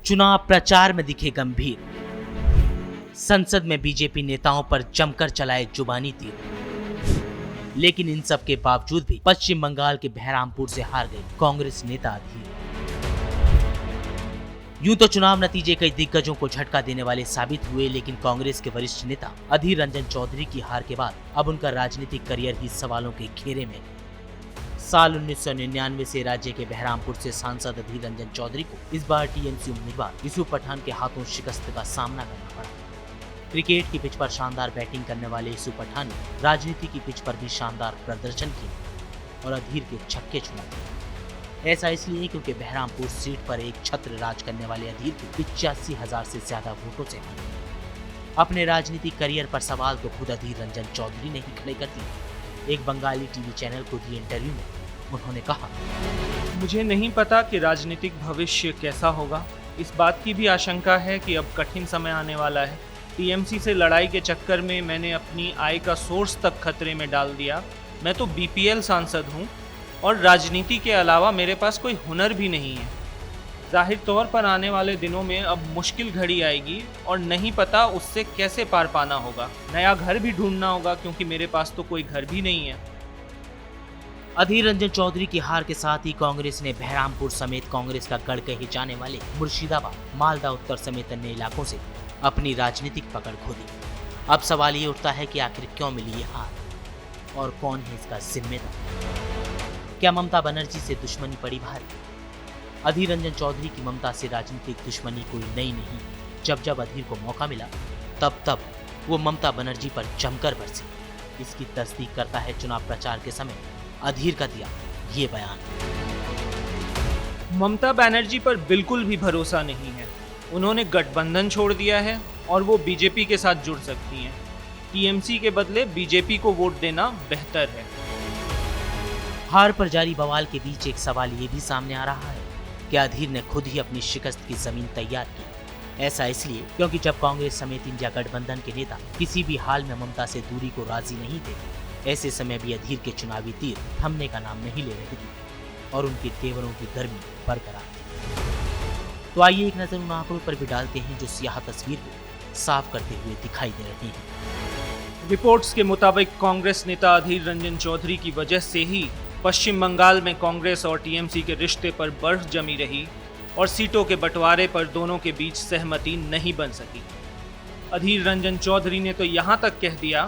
चुनाव प्रचार में दिखे गंभीर, संसद में बीजेपी नेताओं पर जमकर चलाए जुबानी तीर। लेकिन इन सब के बावजूद भी पश्चिम बंगाल के बहरामपुर से हार गए कांग्रेस नेता अधीर। यूं तो चुनाव नतीजे कई दिग्गजों को झटका देने वाले साबित हुए, लेकिन कांग्रेस के वरिष्ठ नेता अधीर रंजन चौधरी की हार के बाद अब उनका राजनीतिक करियर ही सवालों के घेरे में। साल 1999 से राज्य के बहरामपुर से सांसद अधीर रंजन चौधरी को इस बार टीएमसी उम्मीदवार यूसुफ पठान के हाथों शिकस्त का सामना करना पड़ा। क्रिकेट की पिच पर शानदार बैटिंग करने वाले यूसुफ पठान ने राजनीति की पिच पर भी शानदार प्रदर्शन किया और अधीर के छक्के छुड़ा दिए। ऐसा इसलिए क्योंकि बहरामपुर सीट पर एक छत्र राज करने वाले अधीर को 85,000 से ज्यादा वोटों से हारे। अपने राजनीतिक करियर पर सवाल तो खुद अधीर रंजन चौधरी ने ही खड़े कर दिए। एक बंगाली टीवी चैनल को दिए इंटरव्यू में उन्होंने कहा, मुझे नहीं पता कि राजनीतिक भविष्य कैसा होगा। इस बात की भी आशंका है कि अब कठिन समय आने वाला है। टीएमसी से लड़ाई के चक्कर में मैंने अपनी आय का सोर्स तक खतरे में डाल दिया। मैं तो बीपीएल सांसद हूँ और राजनीति के अलावा मेरे पास कोई हुनर भी नहीं है। जाहिर तौर पर आने वाले दिनों में अब मुश्किल घड़ी आएगी और नहीं पता उससे कैसे पार पाना होगा। नया घर भी ढूंढना होगा क्योंकि मेरे पास तो कोई घर भी नहीं है। अधीर रंजन चौधरी की हार के साथ ही कांग्रेस ने बहरामपुर समेत कांग्रेस का गढ़ कहे जाने वाले मुर्शिदाबाद, मालदा उत्तर समेत अन्य इलाकों से अपनी राजनीतिक पकड़ खो दी। अब सवाल ये उठता है कि आखिर क्यों मिली ये हार और कौन है इसका जिम्मेदार। क्या ममता बनर्जी से दुश्मनी पड़ी भारी? अधीर रंजन चौधरी की ममता से राजनीतिक दुश्मनी कोई नई नहीं। जब जब अधीर को मौका मिला तब तब वो ममता बनर्जी पर जमकर बरसे। इसकी तस्दीक करता है चुनाव प्रचार के समय अधीर का दिया ये बयान। ममता बनर्जी पर बिल्कुल भी भरोसा नहीं है। उन्होंने गठबंधन छोड़ दिया है और वो बीजेपी के साथ जुड़ सकती हैं। टीएमसी के बदले बीजेपी को वोट देना बेहतर है। हार पर जारी बवाल के बीच एक सवाल ये भी सामने आ रहा है कि अधीर ने खुद ही अपनी शिकस्त की जमीन तैयार की। ऐसा इसलिए क्योंकि जब कांग्रेस समेत इंडिया गठबंधन के नेता किसी भी हाल में ममता से दूरी को राजी नहीं थे, ऐसे समय भी अधीर के चुनावी तीर थमने का नाम नहीं ले रहे थे और उनके तेवरों की गर्मी बरकरार थी। तो आइए एक नजर उन आंकड़ों पर भी डालते हैं जो सियाह तस्वीर को साफ करते हुए दिखाई दे रहे हैं। रिपोर्ट्स के मुताबिक कांग्रेस नेता अधीर रंजन चौधरी की वजह से ही पश्चिम बंगाल में कांग्रेस और टीएमसी के रिश्ते पर बर्फ जमी रही और सीटों के बंटवारे पर दोनों के बीच सहमति नहीं बन सकी। अधीर रंजन चौधरी ने तो यहाँ तक कह दिया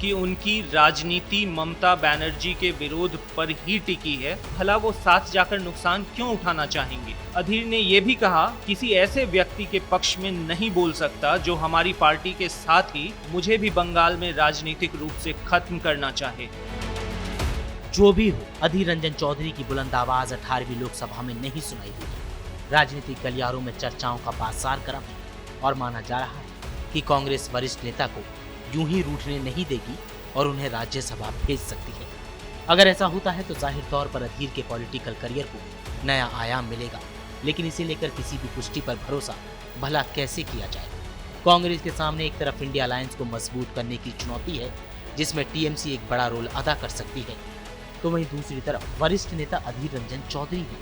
कि उनकी राजनीति ममता बनर्जी के विरोध पर ही टिकी है, भला वो साथ जाकर नुकसान क्यों उठाना चाहेंगे। अधीर ने ये भी कहा, किसी ऐसे व्यक्ति के पक्ष में नहीं बोल सकता जो हमारी पार्टी के साथ ही मुझे भी बंगाल में राजनीतिक रूप से खत्म करना चाहे। जो भी हो, अधीर रंजन चौधरी की बुलंद आवाज 18वीं लोकसभा में नहीं सुनाई दी। राजनीतिक गलियारों में चर्चाओं का बाजार गर्म है और माना जा रहा है कि कांग्रेस वरिष्ठ नेता को यूं ही रूठने नहीं देगी और उन्हें राज्यसभा भेज सकती है। अगर ऐसा होता है तो जाहिर तौर पर अधीर के पॉलिटिकल करियर को नया आयाम मिलेगा, लेकिन इसे लेकर किसी भी पुष्टि पर भरोसा भला कैसे किया जाए। कांग्रेस के सामने एक तरफ इंडिया अलायंस को मजबूत करने की चुनौती है जिसमें टीएमसी एक बड़ा रोल अदा कर सकती है, तो वहीं दूसरी तरफ वरिष्ठ नेता अधीर रंजन चौधरी भी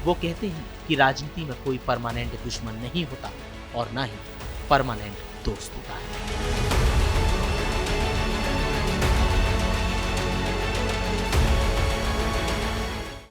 वो कहते हैं कि राजनीति में कोई परमानेंट दुश्मन नहीं होता और न ही परमानेंट दोस्त होता है।